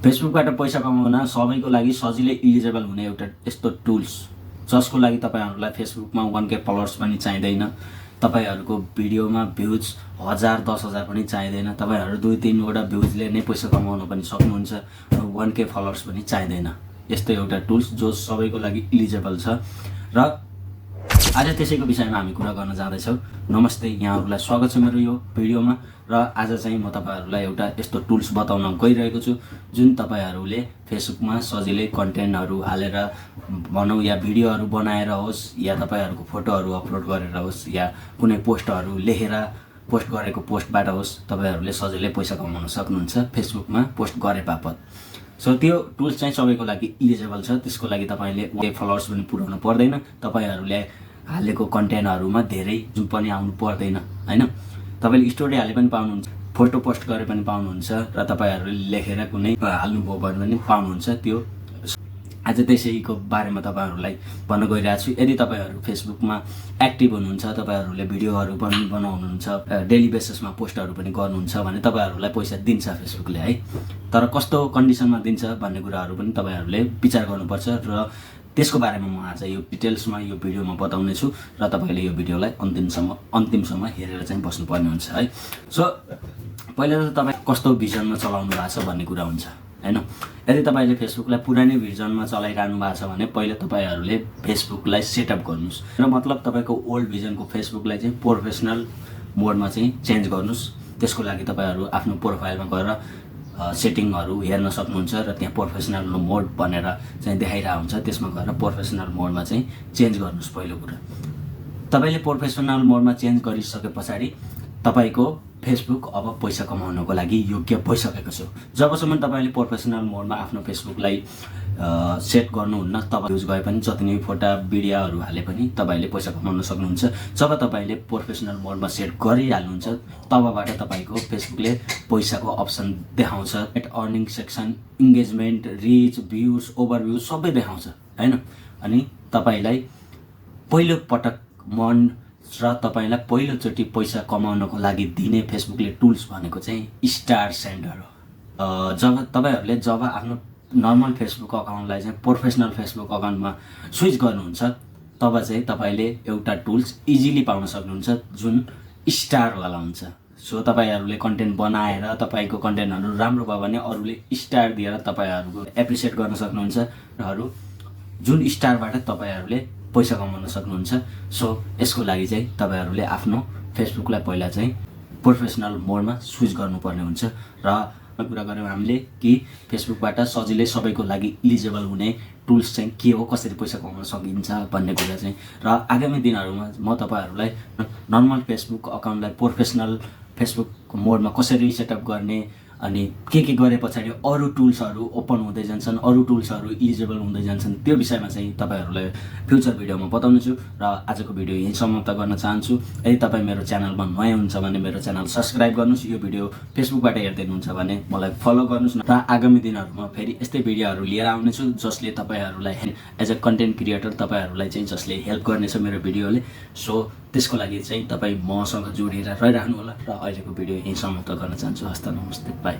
फेसबुकबाट पैसा कमाउन सबैको लागि सजिलै इलिजिबल हुने एउटा यस्तो टुल्स जसको लागि तपाईहरुलाई फेसबुकमा 1K फलोअर्स पनि चाहिँदैन, तपाईहरुको भिडियोमा भ्युज 1000 10,000 पनि चाहिँदैन, तपाईहरु 2-3 वटा भ्युजले नै पैसा कमाउन पनि सक्नुहुन्छ, 1K फलोअर्स पनि चाहिँदैन। यस्तो एउटा टुल्स जो सबैको लागि इलिजिबल छ र आज त्यसैको विषयमा हामी कुरा गर्न जाँदैछौँ। नमस्ते, यहाँहरुलाई स्वागत छ मेरो यो भिडियोमा र आज चाहिँ म तपाईहरुलाई एउटा यस्तो टुल्स बताउन गइरहेको छु जुन तपाईहरुले फेसबुकमा सजिलै कन्टेन्टहरु हालेर भनौं या भिडियोहरु बनाएर होस् या तपाईहरुको फोटोहरु अपलोड गरेर होस् या कुनै पोस्टहरु लेखेर पोस्ट गरेको पोस्टबाट होस् तपाईहरुले सजिलै पैसा कमाउन सक्नुहुन्छ फेसबुकमा पोस्ट गरे बापत। सो त्यो टुल्स चाहिँ सबैको लागि इलिजिबल छ। त्यसको लागि तपाईले फलोअर्स पनि पुर्याउनु पर्दैन, तपाईहरुले हालेको कन्टेन्टहरुमा धेरै जुम पनि आउनु पर्दैन हैन। तपाईले स्टोरी हाले पनि पाउनुहुन्छ, फोटो पोस्ट गरे पनि पाउनुहुन्छ र तपाईहरुले लेखेर कुनै हाल्नु भयो भने पनि पाउनुहुन्छ। त्यो आज त्यसैको बारेमा तपाईहरुलाई भन्न गइरहेको छु। यदि तपाईहरु फेसबुकमा एक्टिभ हुनुहुन्छ, तपाईहरुले भिडियोहरु पनि बनाउनुहुन्छ, डेली बेसिसमा पोस्टहरु पनि गर्नुहुन्छ भने तपाईहरुलाई पैसा दिन्छ फेसबुकले है। तर कस्तो कन्डिसनमा दिन्छ भन्ने कुराहरु पनि तपाईहरुले विचार गर्नुपर्छ र त्यसको बारेमा म आज यो डिटेल्समा यो भिडियोमा बताउने छु र तपाईले यो भिडियोलाई अन्तिमसम्म हेरेर चाहिँ बस्नुपर्ने हुन्छ है। सो पहिला त तपाई कस्तो भिजनमा चलाउनु भएको छ भन्ने कुरा हुन्छ हैन। यदि तपाईले फेसबुकलाई पुरानै भिजनमा चलाइरहनु भएको छ भने पहिला तपाईहरुले फेसबुकलाई सेटअप गर्नुस् र मतलब तपाईको ओल्ड भिजनको फेसबुकलाई चाहिँ प्रोफेसनल मोडमा चाहिँ चेन्ज गर्नुस्। त्यसको लागि तपाईहरु आफ्नो प्रोफाइलमा गएर सेटिङहरु हेर्न सक्नुहुन्छ र त्यहाँ प्रोफेसनल मोड भनेर चाहिँ देखाइरहेको हुन्छ। त्यसमा गएर प्रोफेसनल मोडमा चाहिँ चेन्ज गर्नुस्। पहिलो कुरा तपाईले प्रोफेसनल मोडमा चेन्ज गरिसकेपछि तपाईको फेसबुक अब पैसा कमाउनको लागि योग्य भइसकेको छ। जबसम्म तपाईले प्रोफेसनल मोडमा आफ्नो फेसबुकलाई सेट गर्नुहुन्न तब युज गए पनि जति नै फोटा भिडियोहरु हाले पनि तपाईले पैसा कमाउन सक्नुहुन्छ। जब तपाईले प्रोफेसनल मोडमा सेट गरिहाल्नुहुन्छ तबबाट तपाईको फेसबुकले पैसाको अप्सन देखाउँछ। At earning section, engagement, reach, views, overview सबै देखाउँछ हैन। अनि तपाईलाई पहिलो पटक मन र तपाईलाई पहिलो चोटी पैसा कमाउनको लागि दिने फेसबुकले टुल्स भनेको चाहिँ स्टार सेन्डर हो। जब तपाईहरुले जब आफ्नो नर्मल फेसबुक अकाउन्टलाई चाहिँ प्रोफेसनल फेसबुक अकाउन्टमा स्विच गर्नुहुन्छ तब चाहिँ तपाईले एउटा टुल्स इजिली पाउन सक्नुहुन्छ जुन स्टार वाला हुन्छ। सो तपाईहरुले कन्टेन्ट बनाएर तपाईको कन्टेन्टहरु राम्रो भयो भने अरूले स्टार दिएर तपाईहरुको एप्रिसिएट गर्न सक्नुहुन्छ र जुन स्टारबाट तपाईहरुले पैसा कमाउन सक्नुहुन्छ। सो यसको लागि चाहिँ तपाईहरुले आफ्नो फेसबुकलाई पहिला चाहिँ प्रोफेसनल मोडमा स्विच गर्नुपर्ने हुन्छ र कुरा गर्यौं हामीले कि फेसबुकबाट सजिलै सबैको लागि इलिजिबल हुने टुल्स चाहिँ के हो, कसरी पैसा कमाउन सकिन्छ भन्ने कुरा चाहिँ र आगामी दिनहरुमा म तपाईहरुलाई नर्मल फेसबुक अकाउन्टलाई प्रोफेसनल फेसबुक मोडमा कसरी सेटअप गर्ने अनि के गरे पछाडी अरु टुल्सहरु ओपन हुँदै जान्छन्, अरु टुल्सहरु इलिजिबल हुँदै जान्छन्, त्यो विषयमा चाहिँ तपाईहरुलाई फ्युचर भिडियोमा बताउने छु र आजको भिडियो यही समाप्त गर्न चाहन्छु। यदि तपाई मेरो च्यानलमा नयाँ हुनुहुन्छ भने मेरो च्यानल सब्स्क्राइब गर्नुस्, यो भिडियो फेसबुकबाट हेर्दै हुनुहुन्छ भने मलाई फलो गर्नुस् र आगामी दिनहरुमा फेरि यस्तै भिडियोहरु लिएर आउने छु जसले तपाईहरुलाई एज अ कन्टेन्ट क्रिएटर तपाईहरुलाई चाहिँ जसले हेल्प गर्नेछ मेरो भिडियोले। सो त्यसको लागि चाहिँ तपाई मसँग जोडिएर रहिरहनु होला र अहिलेको भिडियो यही समाप्त गर्न चाहन्छु। हस्त नमस्ते, बाइ।